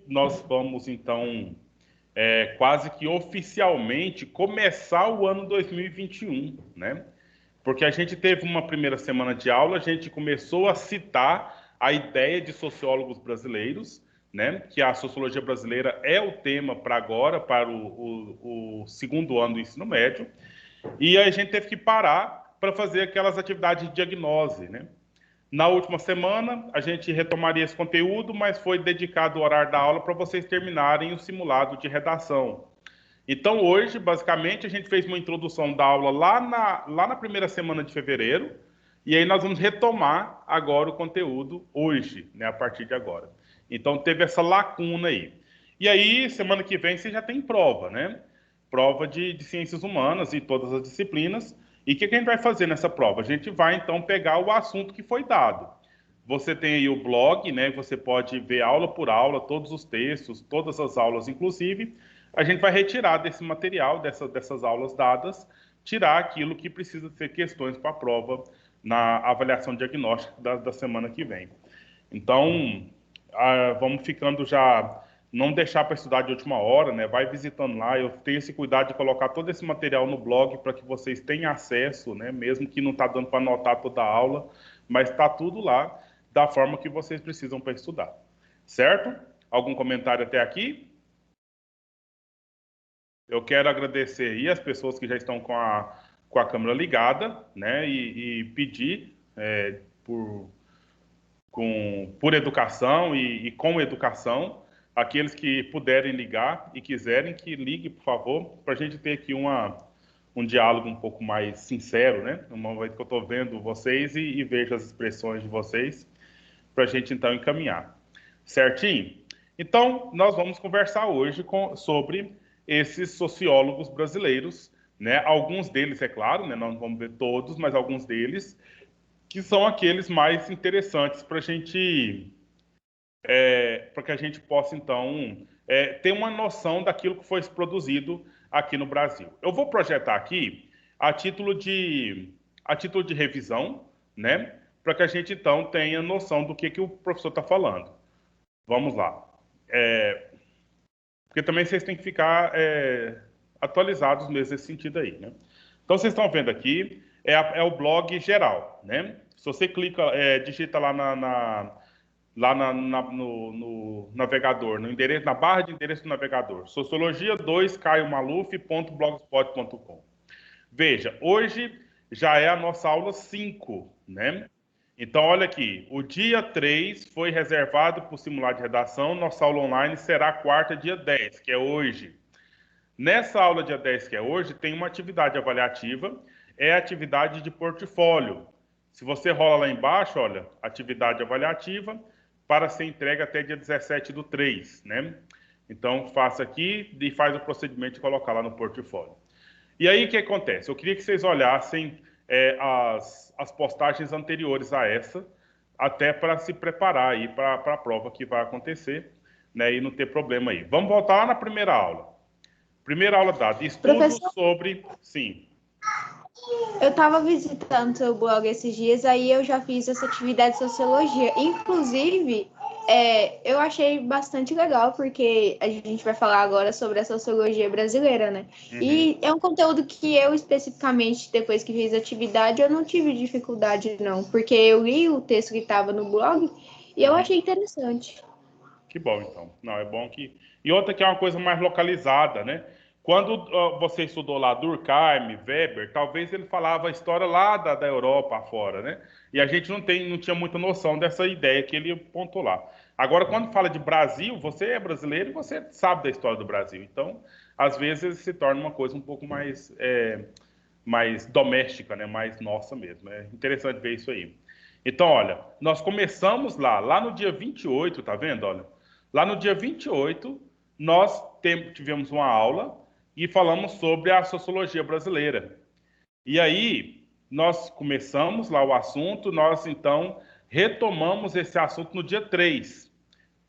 nós vamos, então, quase que oficialmente começar o ano 2021, né? Porque a gente teve uma primeira semana de aula, a gente começou a citar a ideia de sociólogos brasileiros, né? Que a sociologia brasileira é o tema para agora, para o segundo ano do ensino médio, e aí a gente teve que parar para fazer aquelas atividades de diagnose, né? Na última semana, a gente retomaria esse conteúdo, mas foi dedicado o horário da aula para vocês terminarem o simulado de redação. Então, hoje, basicamente, a gente fez uma introdução da aula lá na primeira semana de fevereiro, e aí nós vamos retomar agora o conteúdo hoje, né, a partir de agora. Então, teve essa lacuna aí. E aí, semana que vem, você já tem prova, né? Prova de ciências humanas e todas as disciplinas. E o que a gente vai fazer nessa prova? A gente vai, então, pegar o assunto que foi dado. Você tem aí o blog, né? Você pode ver aula por aula, todos os textos, todas as aulas, inclusive. A gente vai retirar desse material, dessas aulas dadas, tirar aquilo que precisa ser questões para a prova na avaliação diagnóstica da semana que vem. Então, vamos ficando já, não deixar para estudar de última hora, né? Vai visitando lá. Eu tenho esse cuidado de colocar todo esse material no blog para que vocês tenham acesso, né? Mesmo que não está dando para anotar toda a aula, mas está tudo lá da forma que vocês precisam para estudar. Certo? Algum comentário até aqui? Eu quero agradecer aí as pessoas que já estão com a câmera ligada, né? E pedir por educação e com educação, aqueles que puderem ligar e quiserem que ligue, por favor, para a gente ter aqui um diálogo um pouco mais sincero, né? No momento que eu estou vendo vocês e vejo as expressões de vocês, para a gente então encaminhar. Certinho? Então, nós vamos conversar hoje sobre esses sociólogos brasileiros, né? Alguns deles, é claro, né? Não vamos ver todos, mas alguns deles, que são aqueles mais interessantes para que a gente possa, então, ter uma noção daquilo que foi produzido aqui no Brasil. Eu vou projetar aqui a título de revisão, né? Para que a gente, então, tenha noção do que o professor está falando. Vamos lá. Porque também vocês têm que ficar atualizados mesmo nesse sentido aí, né? Então, vocês estão vendo aqui, é o blog geral, né? Se você clica, digita lá no navegador, no endereço, na barra de endereço do navegador, sociologia2caiomaluf.blogspot.com. Veja, hoje já é a nossa aula 5, né? Então, olha aqui, o dia 3 foi reservado para o simulado de redação, nossa aula online será quarta, dia 10, que é hoje. Nessa aula dia 10, que é hoje, tem uma atividade avaliativa, é a atividade de portfólio. Se você rola lá embaixo, olha, atividade avaliativa, para ser entregue até dia 17/3, né? Então, faça aqui e faz o procedimento de colocar lá no portfólio. E aí, o que acontece? Eu queria que vocês olhassem as postagens anteriores a essa, até para se preparar aí para a prova que vai acontecer, né? E não ter problema aí. Vamos voltar lá na primeira aula. Primeira aula dada, estudo Professor, sobre... Sim. eu estava visitando seu blog esses dias, aí eu já fiz essa atividade de sociologia. Inclusive, eu achei bastante legal, porque a gente vai falar agora sobre a sociologia brasileira, né? Uhum. E é um conteúdo que eu, especificamente, depois que fiz a atividade, eu não tive dificuldade, não, porque eu li o texto que estava no blog e eu Uhum. achei interessante. Que bom, então. Não, é bom que... E outra que é uma coisa mais localizada, né? Quando você estudou lá Durkheim, Weber, talvez ele falava a história lá da Europa afora, né? E a gente não tinha muita noção dessa ideia que ele apontou lá. Agora, quando fala de Brasil, você é brasileiro e você sabe da história do Brasil. Então, às vezes, se torna uma coisa um pouco mais doméstica, né? Mais nossa mesmo. É interessante ver isso aí. Então, olha, nós começamos lá no dia 28, tá vendo? Olha, lá no dia 28, nós tivemos uma aula e falamos sobre a sociologia brasileira. E aí, nós começamos lá o assunto, nós então retomamos esse assunto no dia 3.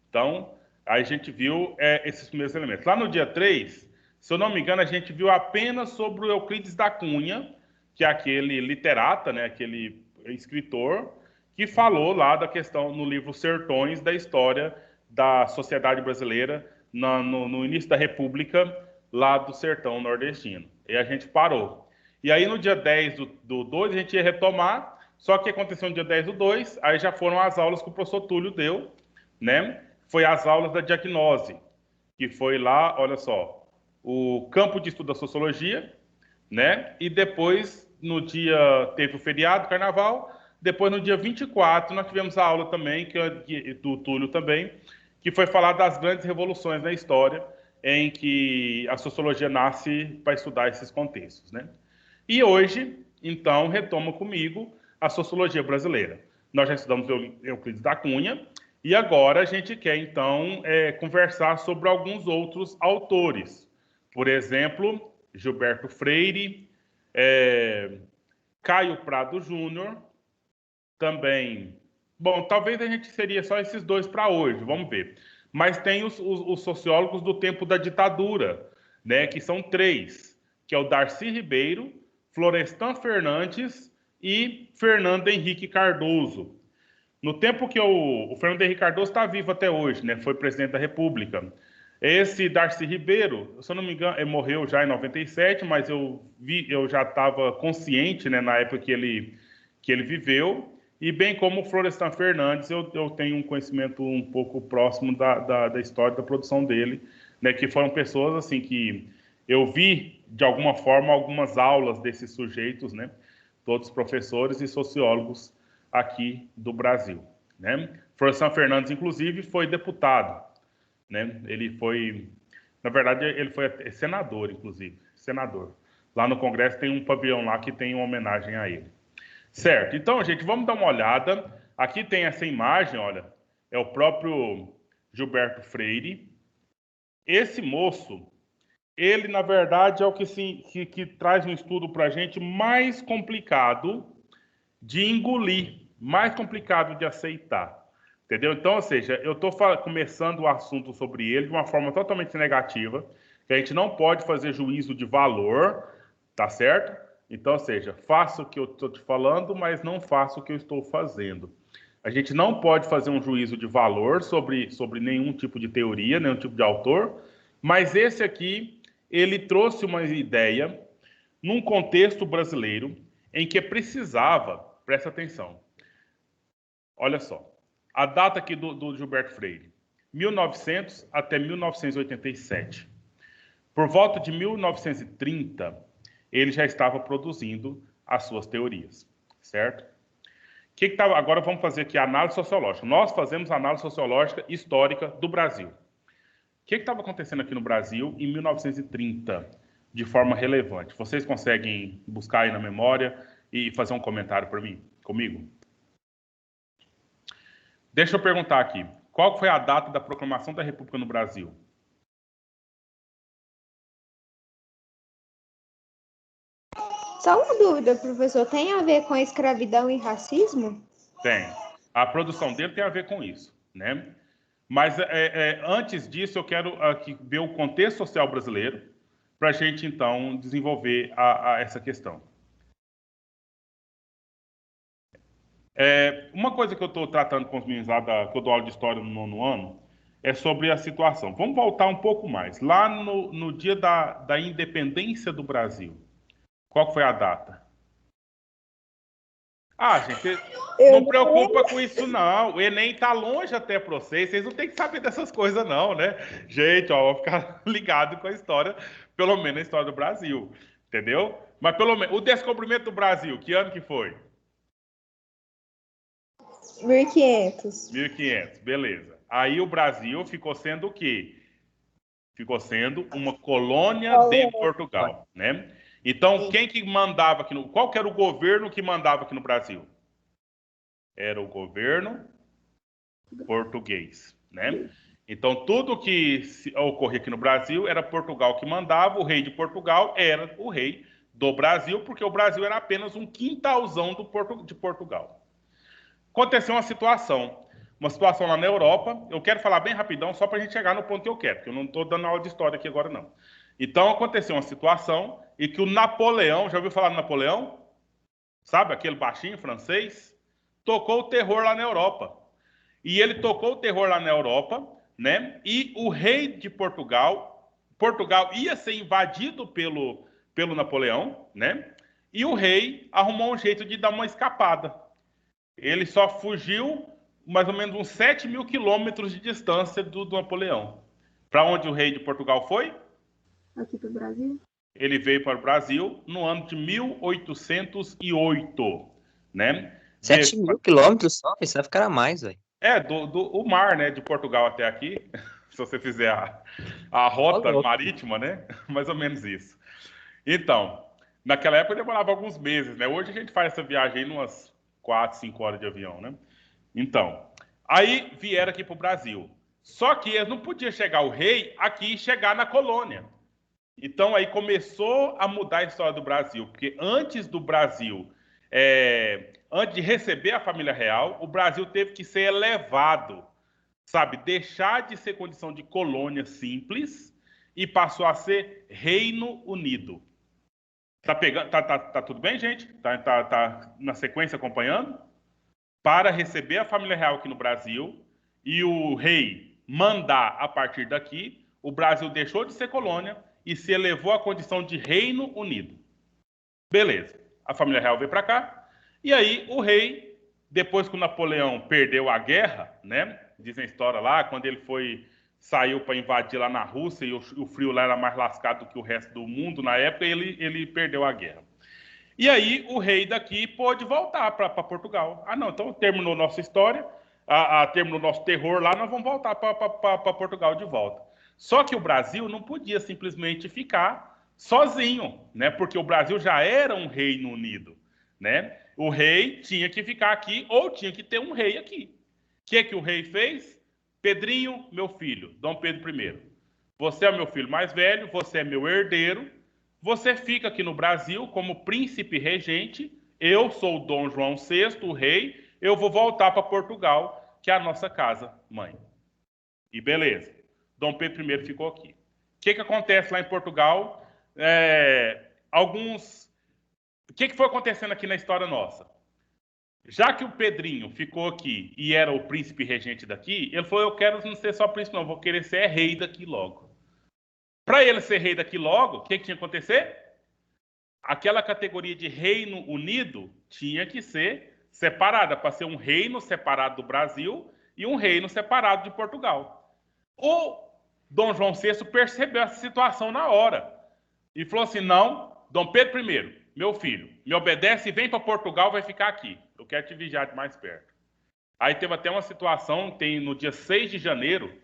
Então, aí a gente viu esses primeiros elementos. Lá no dia 3, se eu não me engano, a gente viu apenas sobre o Euclides da Cunha, que é aquele literata, né, aquele escritor, que falou lá da questão no livro Sertões da história da sociedade brasileira no início da República, lá do sertão nordestino. E a gente parou. E aí, no dia 10 do 2, a gente ia retomar, só que aconteceu no dia 10 do 2, aí já foram as aulas que o professor Túlio deu, né? Foi as aulas da diagnose, que foi lá, olha só, o campo de estudo da sociologia, né? E depois, no dia, teve o feriado, carnaval, depois no dia 24 nós tivemos a aula também, do Túlio também, que foi falar das grandes revoluções na história, em que a sociologia nasce para estudar esses contextos, né? E hoje, então, retoma comigo a sociologia brasileira. Nós já estudamos Euclides da Cunha, e agora a gente quer, então, conversar sobre alguns outros autores. Por exemplo, Gilberto Freire, Caio Prado Júnior, também. Bom, talvez a gente seria só esses dois para hoje, vamos ver. Mas tem os sociólogos do tempo da ditadura, né, que são três, que é o Darcy Ribeiro, Florestan Fernandes e Fernando Henrique Cardoso. No tempo que o Fernando Henrique Cardoso está vivo até hoje, né, foi presidente da República. Esse Darcy Ribeiro, se eu não me engano, ele morreu já em 97, mas eu já estava consciente, né, na época que ele viveu. E bem como o Florestan Fernandes, eu tenho um conhecimento um pouco próximo da história da produção dele, né, que foram pessoas assim que eu vi, de alguma forma, algumas aulas desses sujeitos, né, todos professores e sociólogos aqui do Brasil, né. Florestan Fernandes, inclusive, foi deputado, né, ele foi, na verdade, ele foi senador, inclusive, senador. Lá no Congresso tem um pavilhão lá que tem uma homenagem a ele. Certo, então, gente, vamos dar uma olhada. Aqui tem essa imagem, olha, é o próprio Gilberto Freire. Esse moço, ele, na verdade, é o que traz um estudo para a gente mais complicado de engolir, mais complicado de aceitar, entendeu? Então, ou seja, eu estou começando o assunto sobre ele de uma forma totalmente negativa, que a gente não pode fazer juízo de valor, tá certo? Então, ou seja, faça o que eu estou te falando, mas não faça o que eu estou fazendo. A gente não pode fazer um juízo de valor sobre nenhum tipo de teoria, nenhum tipo de autor, mas esse aqui, ele trouxe uma ideia num contexto brasileiro em que precisava, presta atenção, olha só, a data aqui do Gilberto Freire, 1900 até 1987. Por volta de 1930, ele já estava produzindo as suas teorias, certo? Agora vamos fazer aqui a análise sociológica. Nós fazemos a análise sociológica histórica do Brasil. O que estava acontecendo aqui no Brasil em 1930, de forma relevante? Vocês conseguem buscar aí na memória e fazer um comentário para mim, comigo? Deixa eu perguntar aqui. Qual foi a data da proclamação da República no Brasil? Só uma dúvida, professor. Tem a ver com escravidão e racismo? Tem. A produção dele tem a ver com isso, né? Mas antes disso, eu quero aqui ver o contexto social brasileiro para a gente, então, desenvolver essa questão. Uma coisa que eu estou tratando com os meninos lá, que eu dou aula de história no 9º ano, é sobre a situação. Vamos voltar um pouco mais. Lá no dia da independência do Brasil, qual foi a data? Ah, gente, não preocupa com isso, não. O Enem tá longe até para vocês não têm que saber dessas coisas, não, né? Gente, ó, vou ficar ligado com a história, pelo menos a história do Brasil, entendeu? Mas pelo menos, o descobrimento do Brasil, que ano que foi? 1500. 1500, beleza. Aí o Brasil ficou sendo o quê? Ficou sendo uma colônia de Portugal, né? Então, quem que mandava aqui qual que era o governo que mandava aqui no Brasil? Era o governo português, né? Então, tudo que ocorria aqui no Brasil era Portugal que mandava, o rei de Portugal era o rei do Brasil, porque o Brasil era apenas um quintalzão de Portugal. Aconteceu uma situação lá na Europa, eu quero falar bem rapidão, só para a gente chegar no ponto que eu quero, porque eu não estou dando aula de história aqui agora, não. Então, aconteceu uma situação em que o Napoleão, já ouviu falar do Napoleão? Sabe, aquele baixinho francês? Tocou o terror lá na Europa. E ele tocou o terror lá na Europa né? E o rei de Portugal ia ser invadido pelo Napoleão, né? E o rei arrumou um jeito de dar uma escapada. Ele só fugiu mais ou menos uns 7.000 quilômetros de distância do Napoleão. Para onde o rei de Portugal foi? Aqui para o Brasil. Ele veio para o Brasil no ano de 1808, né? 7.000 quilômetros só? Pensava que era mais, velho. O mar, né? De Portugal até aqui, se você fizer a rota marítima, né? Mais ou menos isso. Então, naquela época demorava alguns meses, né? Hoje a gente faz essa viagem em umas 4, 5 horas de avião, né? Então, aí vieram aqui para o Brasil. Só que eles não podiam chegar o rei aqui e chegar na colônia. Então, aí começou a mudar a história do Brasil, porque antes do Brasil, antes de receber a família real, o Brasil teve que ser elevado, sabe? Deixar de ser condição de colônia simples e passou a ser Reino Unido. Tá pegando? Tá tudo bem, gente? Tá na sequência acompanhando? Para receber a família real aqui no Brasil e o rei mandar a partir daqui, o Brasil deixou de ser colônia e se elevou à condição de Reino Unido. Beleza. A família real veio para cá. E aí o rei, depois que o Napoleão perdeu a guerra, né? Dizem a história lá, quando ele saiu para invadir lá na Rússia e o frio lá era mais lascado do que o resto do mundo na época, ele perdeu a guerra. E aí o rei daqui pôde voltar para Portugal. Ah, não, então terminou nossa história, terminou nosso terror lá, nós vamos voltar para Portugal de volta. Só que o Brasil não podia simplesmente ficar sozinho, né? Porque o Brasil já era um reino unido, né? O rei tinha que ficar aqui ou tinha que ter um rei aqui. O que o rei fez? Pedrinho, meu filho, Dom Pedro I. Você é meu filho mais velho, você é meu herdeiro, você fica aqui no Brasil como príncipe regente, eu sou o Dom João VI, o rei, eu vou voltar para Portugal, que é a nossa casa, mãe. E beleza. Dom Pedro I ficou aqui. O que acontece lá em Portugal? O que foi acontecendo aqui na história nossa? Já que o Pedrinho ficou aqui e era o príncipe regente daqui, ele falou, eu quero não ser só príncipe, não, vou querer ser rei daqui logo. Para ele ser rei daqui logo, o que tinha que acontecer? Aquela categoria de Reino Unido tinha que ser separada, para ser um reino separado do Brasil e um reino separado de Portugal. O Dom João VI percebeu essa situação na hora e falou assim, não, Dom Pedro I, meu filho, me obedece e vem para Portugal, vai ficar aqui. Eu quero te vigiar de mais perto. Aí teve até uma situação, tem no dia 6 de janeiro,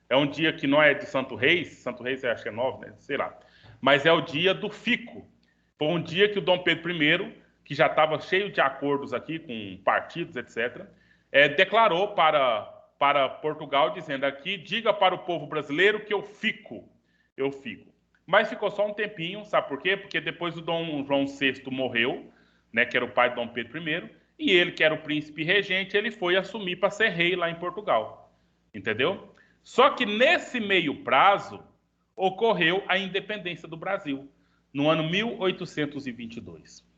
é um dia que não é de Santo Reis eu acho que é 9, né? Sei lá. Mas é o dia do fico. Foi um dia que o Dom Pedro I, que já estava cheio de acordos aqui com partidos, etc., declarou para Portugal, dizendo aqui, diga para o povo brasileiro que eu fico. Mas ficou só um tempinho, sabe por quê? Porque depois o Dom João VI morreu, né, que era o pai de Dom Pedro I, e ele, que era o príncipe regente, ele foi assumir para ser rei lá em Portugal. Entendeu? Só que nesse meio prazo, ocorreu a independência do Brasil, no ano 1822.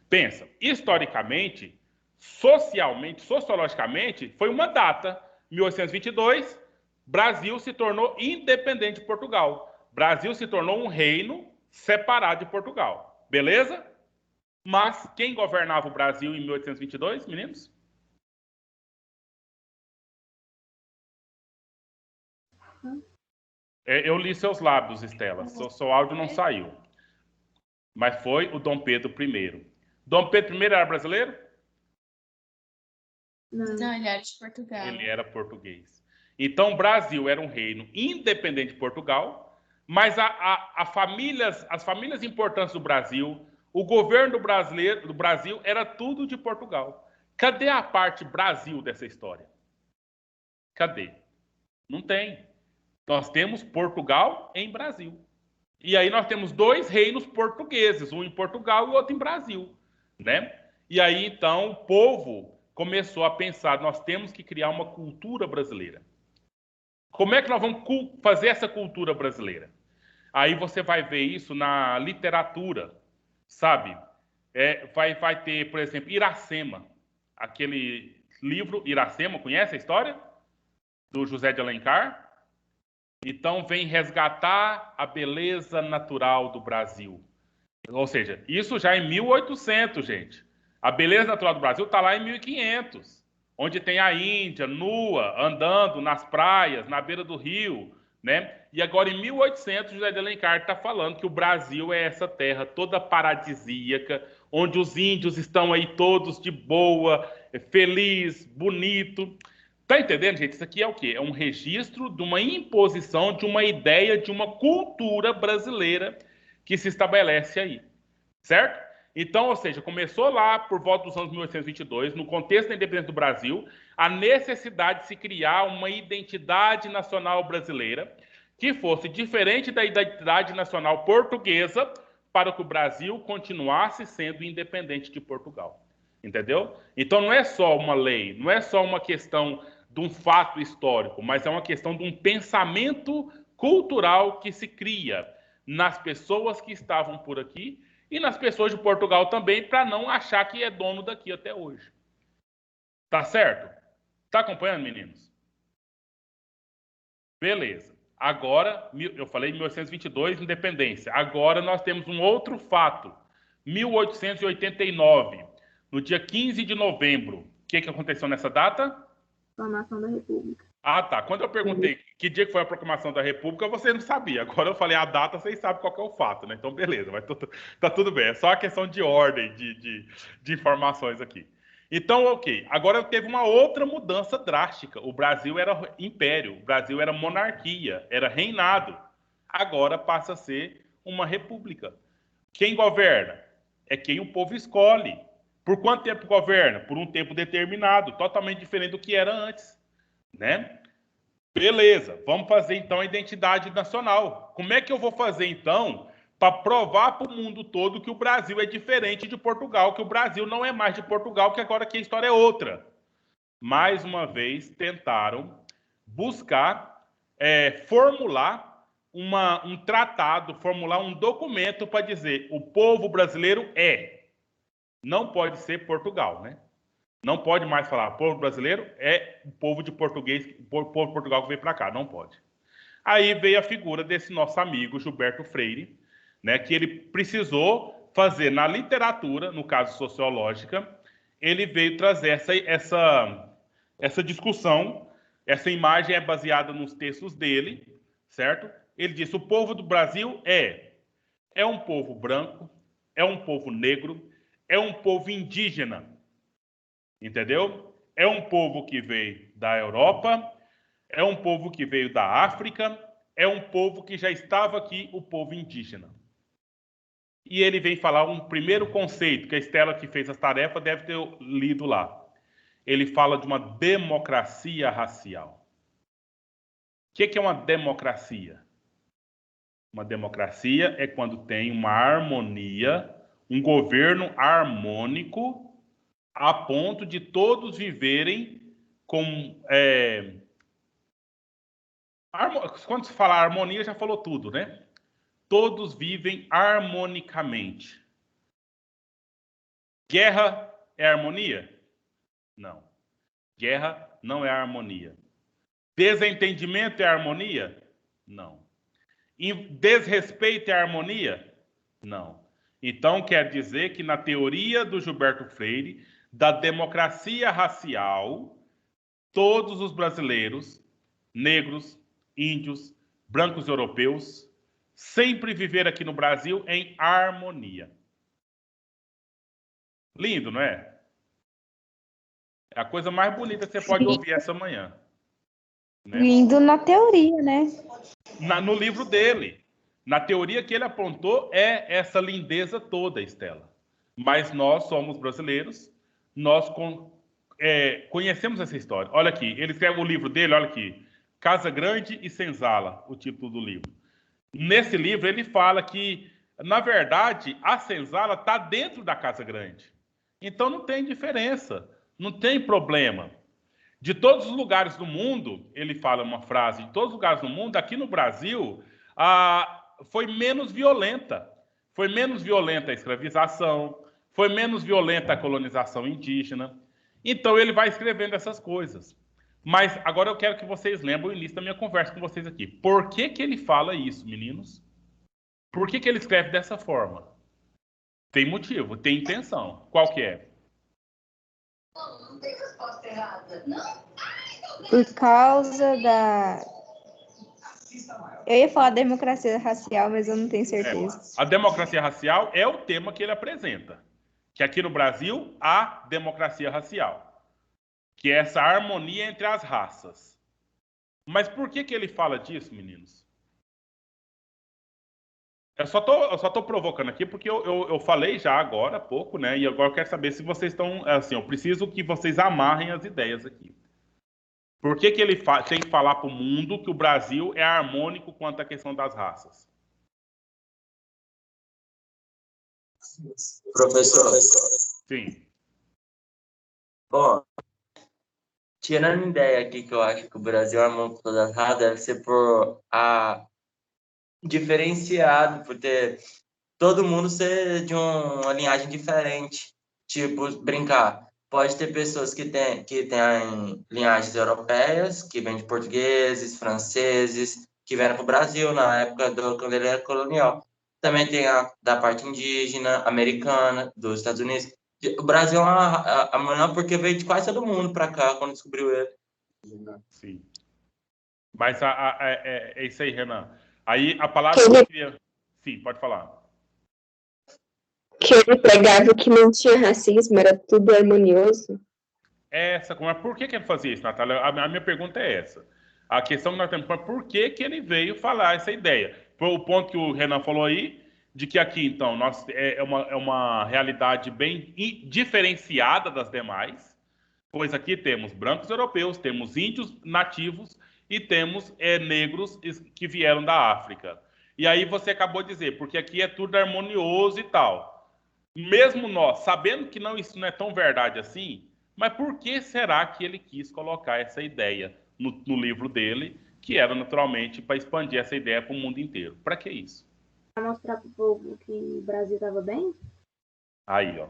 Pensa, historicamente, sociologicamente, foi uma data, 1822, Brasil se tornou independente de Portugal. Brasil se tornou um reino separado de Portugal. Beleza? Mas quem governava o Brasil em 1822, meninos? Eu li seus lábios, Estela. Seu áudio não saiu. Mas foi o Dom Pedro I. Dom Pedro I era brasileiro? Não, ele era de Portugal. Ele era português. Então, o Brasil era um reino independente de Portugal, mas as famílias importantes do Brasil, o governo do Brasil era tudo de Portugal. Cadê a parte Brasil dessa história? Cadê? Não tem. Nós temos Portugal em Brasil. E aí nós temos dois reinos portugueses, um em Portugal e outro em Brasil, né? E aí, então, o povo começou a pensar, nós temos que criar uma cultura brasileira. Como é que nós vamos fazer essa cultura brasileira? Aí você vai ver isso na literatura, sabe? Vai ter, por exemplo, Iracema. Aquele livro Iracema, conhece a história? Do José de Alencar? Então, vem resgatar a beleza natural do Brasil. Ou seja, isso já em 1800, gente. A beleza natural do Brasil está lá em 1500, onde tem a Índia nua, andando nas praias, na beira do rio, né? E agora, em 1800, José de Alencar está falando que o Brasil é essa terra toda paradisíaca, onde os índios estão aí todos de boa, feliz, bonito. Tá entendendo, gente? Isso aqui é o quê? É um registro de uma imposição de uma ideia, de uma cultura brasileira que se estabelece aí, certo? Então, ou seja, começou lá por volta dos anos 1822, no contexto da independência do Brasil, a necessidade de se criar uma identidade nacional brasileira que fosse diferente da identidade nacional portuguesa para que o Brasil continuasse sendo independente de Portugal. Entendeu? Então não é só uma lei, não é só uma questão de um fato histórico, mas é uma questão de um pensamento cultural que se cria nas pessoas que estavam por aqui e nas pessoas de Portugal também, para não achar que é dono daqui até hoje. Tá certo? Tá acompanhando, meninos? Beleza. Agora, eu falei 1822, independência. Agora nós temos um outro fato. 1889, no dia 15 de novembro. O que aconteceu nessa data? Proclamação da República. Ah, tá. Quando eu perguntei que dia que foi a proclamação da República, você não sabia. Agora eu falei a data, vocês sabem qual que é o fato, né? Então, beleza, mas tá tudo bem. É só a questão de ordem de informações aqui. Então, ok. Agora teve uma outra mudança drástica. O Brasil era império, o Brasil era monarquia, era reinado. Agora passa a ser uma república. Quem governa? É quem o povo escolhe. Por quanto tempo governa? Por um tempo determinado, totalmente diferente do que era antes. Né? Beleza, vamos fazer então a identidade nacional. Como é que eu vou fazer então para provar para o mundo todo que o Brasil é diferente de Portugal, que o Brasil não é mais de Portugal, que agora aqui a história é outra? Mais uma vez tentaram buscar formular um tratado, formular um documento para dizer o povo brasileiro não pode ser Portugal, né? Não pode mais falar povo brasileiro é o povo de português, o povo de Portugal que veio para cá, não pode. Aí veio a figura desse nosso amigo Gilberto Freire, né, que ele precisou fazer na literatura, no caso sociológica, ele veio trazer essa discussão, essa imagem é baseada nos textos dele, certo? Ele disse, o povo do Brasil é um povo branco, é um povo negro, é um povo indígena, entendeu? É um povo que veio da Europa, é um povo que veio da África, é um povo que já estava aqui, o povo indígena. E ele vem falar um primeiro conceito, que a Estela que fez as tarefas deve ter lido lá. Ele fala de uma democracia racial. O que é uma democracia? Uma democracia é quando tem uma harmonia, um governo harmônico, a ponto de todos viverem com... Quando se fala harmonia, já falou tudo, né? Todos vivem harmonicamente. Guerra é harmonia? Não. Guerra não é harmonia. Desentendimento é harmonia? Não. Desrespeito é harmonia? Não. Então, quer dizer que na teoria do Gilberto Freire, da democracia racial, todos os brasileiros, negros, índios, brancos europeus, sempre viver aqui no Brasil em harmonia. Lindo, não é? É a coisa mais bonita que você pode ouvir essa manhã. Né? Lindo na teoria, né? No livro dele. Na teoria que ele apontou é essa lindeza toda, Estela. Mas nós somos brasileiros, nós conhecemos essa história. Olha aqui, ele escreve o livro dele, olha aqui, Casa Grande e Senzala, o título do livro. Nesse livro ele fala que, na verdade, a Senzala está dentro da Casa Grande. Então não tem diferença, não tem problema. De todos os lugares do mundo, ele fala uma frase, de todos os lugares do mundo, aqui no Brasil, foi menos violenta. Foi menos violenta a escravização, foi menos violenta a colonização indígena. Então ele vai escrevendo essas coisas. Mas agora eu quero que vocês lembrem o início da minha conversa com vocês aqui. Por que que ele fala isso, meninos? Por que que ele escreve dessa forma? Tem motivo, tem intenção. Qual que é? Não tem resposta errada. Não? Por causa da... Eu ia falar democracia racial, mas eu não tenho certeza. A democracia racial é o tema que ele apresenta. Que aqui no Brasil há democracia racial. Que é essa harmonia entre as raças. Mas por que que ele fala disso, meninos? Eu só tô provocando aqui porque eu falei já agora há pouco, né? E agora eu quero saber se vocês estão... Assim, eu preciso que vocês amarrem as ideias aqui. Por que que ele tem que falar para o mundo que o Brasil é harmônico quanto à questão das raças? Professor, Sim. bom, tirando a ideia aqui que eu acho que o Brasil é harmônico com todas as raças, deve ser por diferenciado, por ter todo mundo ser de uma linhagem diferente. Tipo, brincar. Pode ter pessoas que têm linhagens europeias, que vêm de portugueses, franceses, que vieram para o Brasil na época quando ele era colonial. Também tem da parte indígena, americana, dos Estados Unidos. O Brasil é a maior porque veio de quase todo mundo para cá quando descobriu ele. Sim. Mas é isso aí, Renan. Aí a palavra que eu queria... Sim, pode falar. Que ele pregava que não tinha racismo, era tudo harmonioso. Mas por que que ele fazia isso, Natália? A minha pergunta é essa. A questão que nós temos é por que que ele veio falar essa ideia? Foi o ponto que o Renan falou aí, de que aqui, então, é uma realidade bem diferenciada das demais, pois aqui temos brancos europeus, temos índios nativos e temos negros que vieram da África. E aí você acabou de dizer, porque aqui é tudo harmonioso e tal. Mesmo nós, sabendo que isso não é tão verdade assim, mas por que será que ele quis colocar essa ideia no livro dele, que era naturalmente para expandir essa ideia para o mundo inteiro? Para que isso? Para mostrar para o povo que o Brasil estava bem? Aí, ó.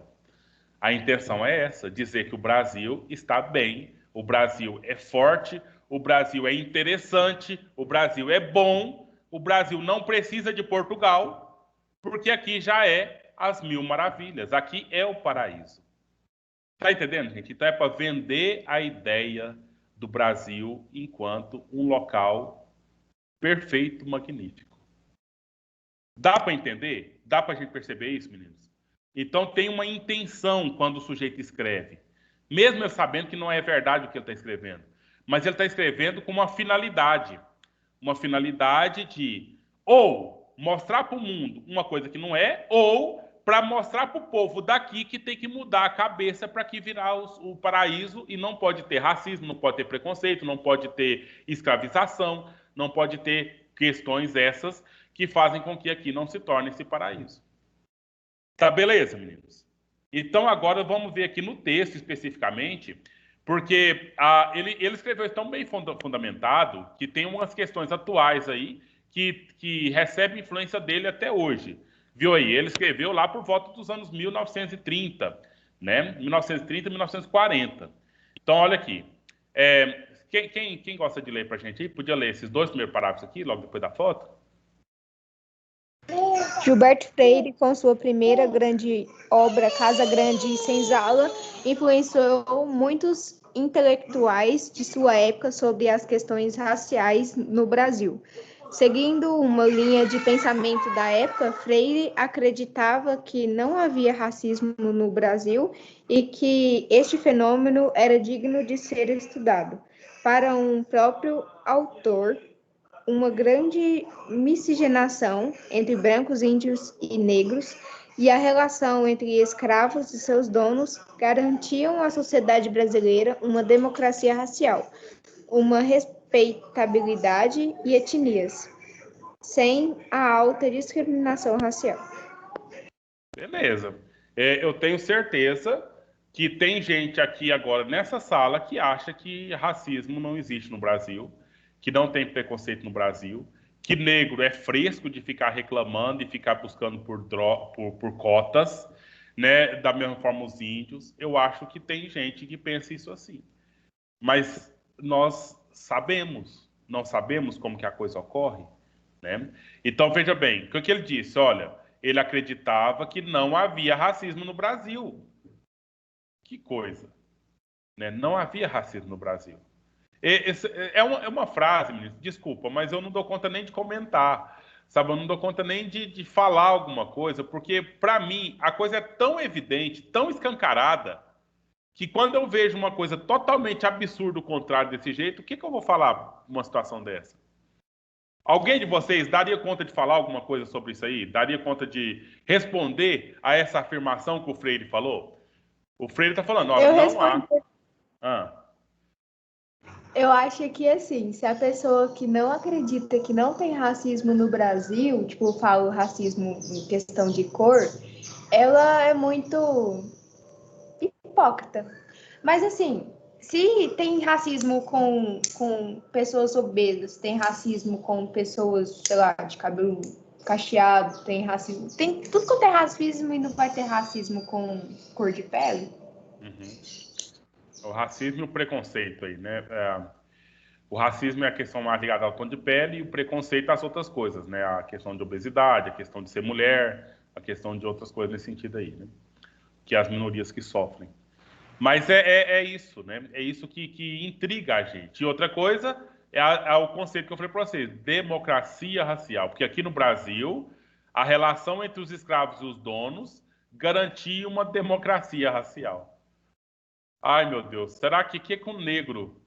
A intenção é essa, dizer que o Brasil está bem, o Brasil é forte, o Brasil é interessante, o Brasil é bom, o Brasil não precisa de Portugal, porque aqui já é as mil maravilhas, aqui é o paraíso. Tá entendendo, gente? Então é para vender a ideia do Brasil enquanto um local perfeito, magnífico. Dá para entender? Dá para a gente perceber isso, meninos? Então tem uma intenção quando o sujeito escreve. Mesmo eu sabendo que não é verdade o que ele está escrevendo. Mas ele está escrevendo com uma finalidade. Uma finalidade de ou mostrar para o mundo uma coisa que não é, ou para mostrar para o povo daqui que tem que mudar a cabeça para que virar o paraíso e não pode ter racismo, não pode ter preconceito, não pode ter escravização, não pode ter questões essas que fazem com que aqui não se torne esse paraíso. Tá beleza, meninos? Então agora vamos ver aqui no texto especificamente, porque ele escreveu isso tão bem fundamentado que tem umas questões atuais aí que recebem influência dele até hoje. Viu aí? Ele escreveu lá por volta dos anos 1930, né? 1930 e 1940. Então, olha aqui. Quem gosta de ler para a gente aí? Podia ler esses dois primeiros parágrafos aqui, logo depois da foto? Gilberto Freire, com sua primeira grande obra, Casa Grande e Senzala, influenciou muitos intelectuais de sua época sobre as questões raciais no Brasil. Seguindo uma linha de pensamento da época, Freire acreditava que não havia racismo no Brasil e que este fenômeno era digno de ser estudado. Para um próprio autor, uma grande miscigenação entre brancos, índios e negros e a relação entre escravos e seus donos garantiam à sociedade brasileira uma democracia racial, uma respeitabilidade e etnias, sem a alta discriminação racial. Beleza. Eu tenho certeza que tem gente aqui agora nessa sala que acha que racismo não existe no Brasil, que não tem preconceito no Brasil, que negro é fresco de ficar reclamando e ficar buscando por cotas, né? Da mesma forma os índios. Eu acho que tem gente que pensa isso assim. Mas nós sabemos, não sabemos como que a coisa ocorre, né? Então, veja bem, o que ele disse? Olha, ele acreditava que não havia racismo no Brasil. Que coisa, né? Não havia racismo no Brasil. É uma frase, ministro, desculpa, mas eu não dou conta nem de comentar, sabe? Eu não dou conta nem de falar alguma coisa, porque, para mim, a coisa é tão evidente, tão escancarada, que quando eu vejo uma coisa totalmente absurda, o contrário desse jeito, o que eu vou falar numa situação dessa? Alguém de vocês daria conta de falar alguma coisa sobre isso aí? Daria conta de responder a essa afirmação que o Freire falou? O Freire está falando, olha, Eu não há... respondi. Ah. Eu acho que, assim, se a pessoa que não acredita que não tem racismo no Brasil, tipo, eu falo racismo em questão de cor, ela é muito hipócrita. Mas, assim, se tem racismo com pessoas obesas, tem racismo com pessoas, sei lá, de cabelo cacheado, tem racismo... Tem tudo quanto é racismo e não vai ter racismo com cor de pele. O racismo e o preconceito aí, né? O racismo é a questão mais ligada ao tom de pele e o preconceito às outras coisas, né? A questão de obesidade, a questão de ser mulher, a questão de outras coisas nesse sentido aí, né? Que as minorias que sofrem. Mas é isso, né? É isso que intriga a gente. E outra coisa é o conceito que eu falei para vocês, democracia racial. Porque aqui no Brasil, a relação entre os escravos e os donos garantia uma democracia racial. Ai, meu Deus, será que com o negro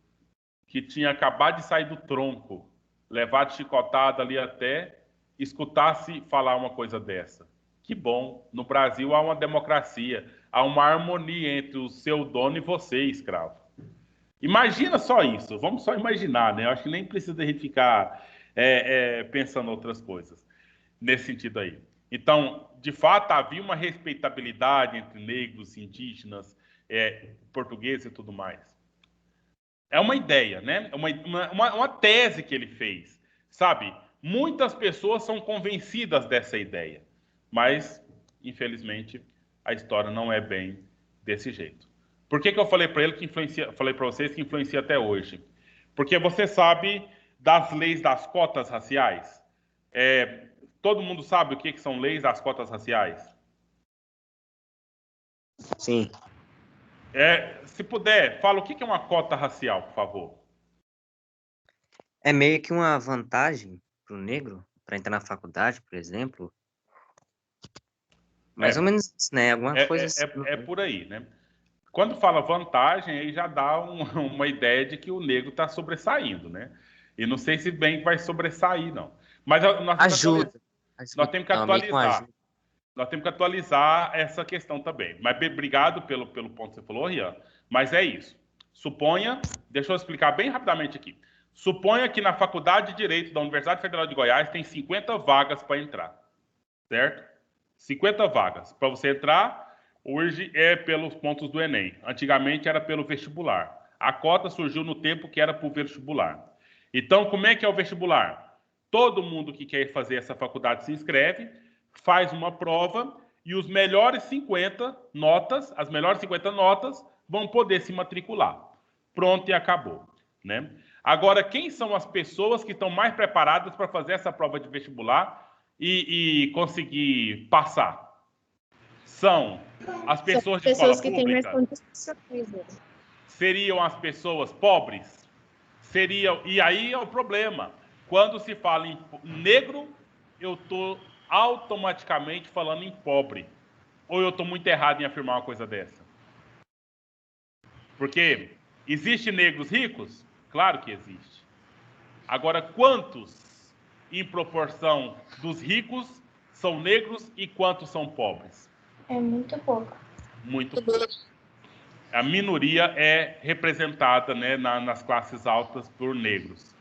que tinha acabado de sair do tronco, levado chicotada ali até, escutasse falar uma coisa dessa? Que bom, no Brasil há uma democracia, há uma harmonia entre o seu dono e você, escravo. Imagina só isso, vamos só imaginar, né? Eu acho que nem precisa a gente ficar pensando outras coisas nesse sentido aí. Então, de fato, havia uma respeitabilidade entre negros, indígenas, portugueses e tudo mais. É uma ideia, né? Uma tese que ele fez, sabe? Muitas pessoas são convencidas dessa ideia, mas, infelizmente, a história não é bem desse jeito. Por que eu falei para ele que influencia, falei para vocês que influencia até hoje? Porque você sabe das leis das cotas raciais? Todo mundo sabe o que são leis das cotas raciais? Sim. Se puder, fala o que é uma cota racial, por favor. É meio que uma vantagem para o negro para entrar na faculdade, por exemplo. Mais ou menos isso, né? Alguma coisa assim. É por aí, né? Quando fala vantagem, aí já dá uma ideia de que o negro está sobressaindo, né? E não sei se bem vai sobressair, não. Mas Ajuda. Nós temos que atualizar. Nós temos que atualizar essa questão também. Mas obrigado pelo ponto que você falou, Rian. Mas é isso. Suponha, deixa eu explicar bem rapidamente aqui. Suponha que na Faculdade de Direito da Universidade Federal de Goiás tem 50 vagas para entrar. Certo? 50 vagas. Para você entrar, hoje é pelos pontos do Enem. Antigamente era pelo vestibular. A cota surgiu no tempo que era para o vestibular. Então, como é que é o vestibular? Todo mundo que quer fazer essa faculdade se inscreve, faz uma prova e os melhores 50 notas, as melhores 50 notas vão poder se matricular. Pronto e acabou, né? Agora, quem são as pessoas que estão mais preparadas para fazer essa prova de vestibular e conseguir passar? São as pessoas de escola que têm mais pública? condições. Seriam as pessoas pobres? E aí é o problema. Quando se fala em negro, eu estou automaticamente falando em pobre. Ou eu estou muito errado em afirmar uma coisa dessa? Porque existem negros ricos? Claro que existe. Agora, quantos, em proporção dos ricos, são negros e quantos são pobres? É muito pouco. Muito pouco. A minoria é representada, né, nas classes altas por negros.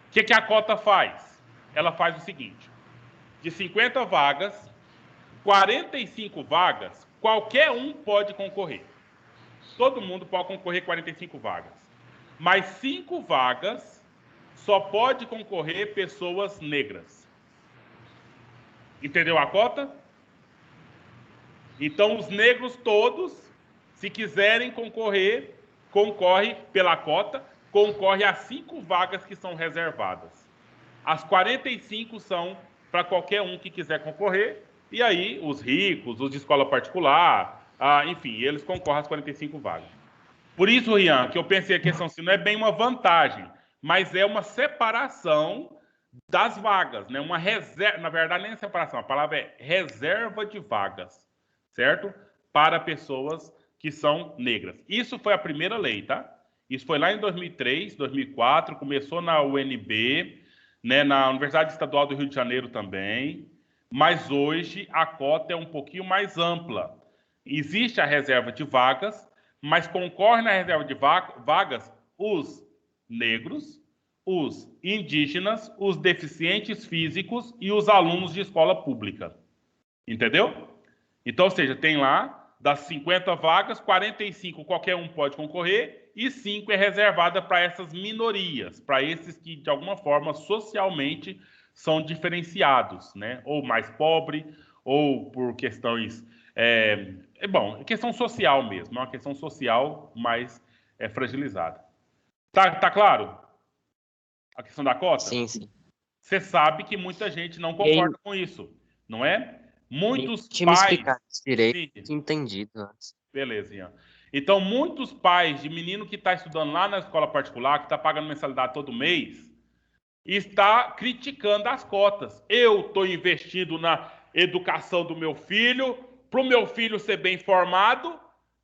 O que a cota faz? Ela faz o seguinte: de 50 vagas, 45 vagas, qualquer um pode concorrer. Todo mundo pode concorrer 45 vagas. Mas 5 vagas só pode concorrer pessoas negras. Entendeu a cota? Então, os negros todos, se quiserem concorrer, concorrem pela cota, concorre a 5 vagas que são reservadas. As 45 são para qualquer um que quiser concorrer, e aí os ricos, os de escola particular, enfim, eles concorrem às 45 vagas. Por isso, Rian, que eu pensei que a questão assim, não é bem uma vantagem, mas é uma separação das vagas, né? Uma reserva, na verdade nem é separação, a palavra é reserva de vagas, certo? Para pessoas que são negras. Isso foi a primeira lei, tá? Isso foi lá em 2003, 2004, começou na UNB, né, na Universidade Estadual do Rio de Janeiro também, mas hoje a cota é um pouquinho mais ampla. Existe a reserva de vagas, mas concorrem na reserva de vagas os negros, os indígenas, os deficientes físicos e os alunos de escola pública. Entendeu? Então, ou seja, tem lá, das 50 vagas, 45 qualquer um pode concorrer e 5 é reservada para essas minorias, para esses que, de alguma forma, socialmente são diferenciados, né? Ou mais pobre, ou por questões... questão social mesmo, é uma questão social mais fragilizada. Tá claro? A questão da cota? Sim, sim. Você sabe que muita gente não concorda com isso, não é? Muitos Tinha me pais... explicado isso direito, Sim. tinha entendido antes. Beleza, Ian. Então, muitos pais de menino que está estudando lá na escola particular, que está pagando mensalidade todo mês, está criticando as cotas. Eu estou investindo na educação do meu filho, para o meu filho ser bem formado,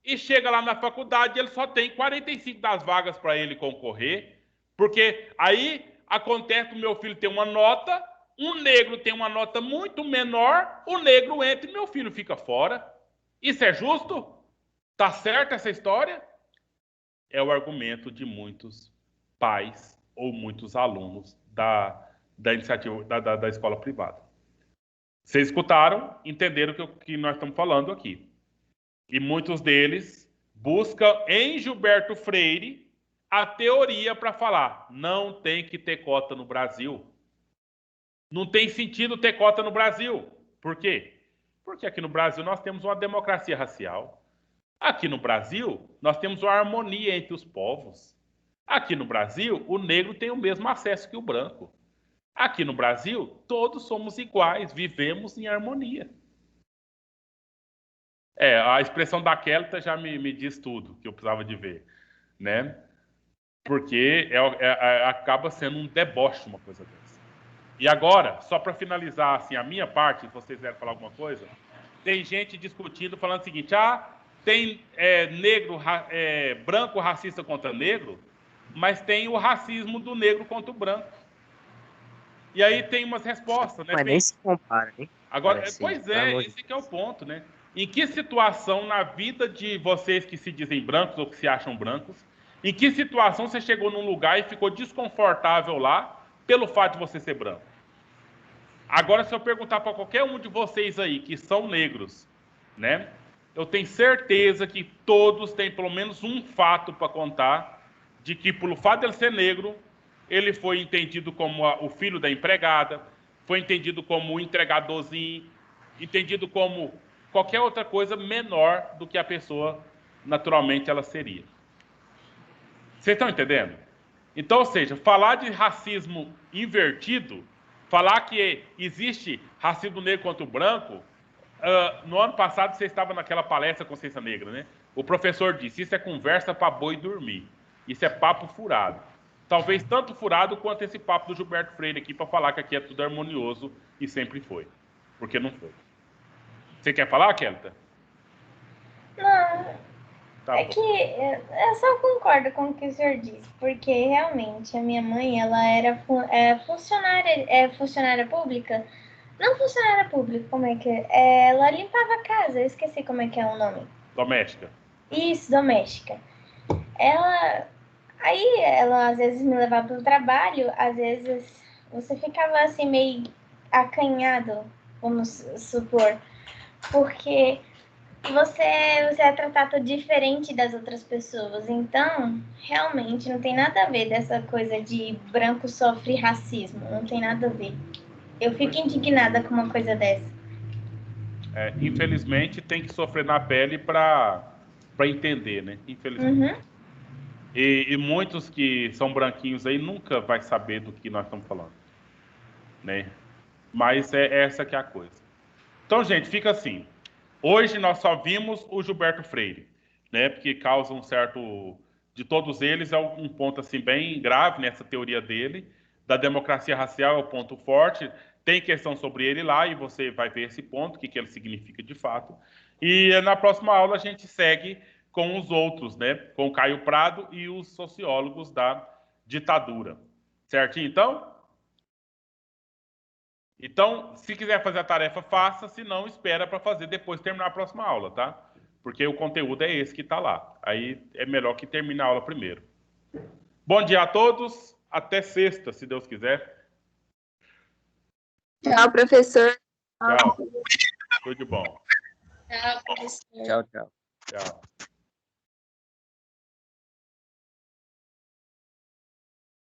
e chega lá na faculdade, ele só tem 45 das vagas para ele concorrer, porque aí acontece o meu filho ter uma nota, um negro tem uma nota muito menor, o negro entra e meu filho fica fora. Isso é justo? Tá certa essa história? É o argumento de muitos pais ou muitos alunos da iniciativa da escola privada. Vocês escutaram, entenderam o que nós estamos falando aqui. E muitos deles buscam em Gilberto Freire a teoria para falar: não tem que ter cota no Brasil. Não tem sentido ter cota no Brasil. Por quê? Porque aqui no Brasil nós temos uma democracia racial. Aqui no Brasil, nós temos uma harmonia entre os povos. Aqui no Brasil, o negro tem o mesmo acesso que o branco. Aqui no Brasil, todos somos iguais, vivemos em harmonia. A expressão da Kelta já me diz tudo que eu precisava de ver, né? Porque acaba sendo um deboche uma coisa dessa. E agora, só para finalizar assim, a minha parte, se vocês quiserem falar alguma coisa, tem gente discutindo, falando o seguinte: tem negro, branco racista contra negro, mas tem o racismo do negro contra o branco. E aí tem umas respostas, né? Mas nem se compara, hein? Agora, pois é, esse que é o ponto, né? Em que situação na vida de vocês que se dizem brancos ou que se acham brancos, em que situação você chegou num lugar e ficou desconfortável lá pelo fato de você ser branco? Agora, se eu perguntar para qualquer um de vocês aí que são negros, né? Eu tenho certeza que todos têm pelo menos um fato para contar de que, pelo fato de ele ser negro, ele foi entendido como o filho da empregada, foi entendido como o entregadorzinho, entendido como qualquer outra coisa menor do que a pessoa naturalmente ela seria. Vocês estão entendendo? Então, ou seja, falar de racismo invertido, falar que existe racismo negro contra o branco, no ano passado você estava naquela palestra Consciência Negra, né? O professor disse: isso é conversa para boi dormir. Isso é papo furado. Talvez tanto furado quanto esse papo do Gilberto Freire aqui para falar que aqui é tudo harmonioso e sempre foi. Porque não foi. Você quer falar, Kelta? Não. Tá bom. Que eu só concordo com o que o senhor disse, porque realmente a minha mãe, ela era funcionária pública. Não funcionária pública, como é que é? Ela limpava a casa, eu esqueci como é que é o nome. Doméstica. Isso, doméstica. Aí ela às vezes me levava para o trabalho, às vezes você ficava assim meio acanhado, vamos supor, porque você é tratado diferente das outras pessoas. Então, realmente não tem nada a ver dessa coisa de branco sofre racismo, não tem nada a ver. Eu fico indignada com uma coisa dessa. Infelizmente, tem que sofrer na pele para entender, né? Infelizmente. E muitos que são branquinhos aí nunca vai saber do que nós estamos falando, né? Mas é essa que é a coisa. Então, gente, fica assim. Hoje nós só vimos o Gilberto Freire, né? Porque causa um certo... De todos eles, é um ponto assim bem grave nessa teoria dele. Da democracia racial é o ponto forte. Tem questão sobre ele lá e você vai ver esse ponto, o que ele significa de fato. E na próxima aula a gente segue com os outros, né? Com o Caio Prado e os sociólogos da ditadura. Certinho, então? Então, se quiser fazer a tarefa, faça. Se não, espera para fazer depois de terminar a próxima aula, tá? Porque o conteúdo é esse que está lá. Aí é melhor que termine a aula primeiro. Bom dia a todos. Até sexta, se Deus quiser. Tchau, professor. Tchau. Tudo de bom. Tchau, professor. Tchau, tchau. Tchau.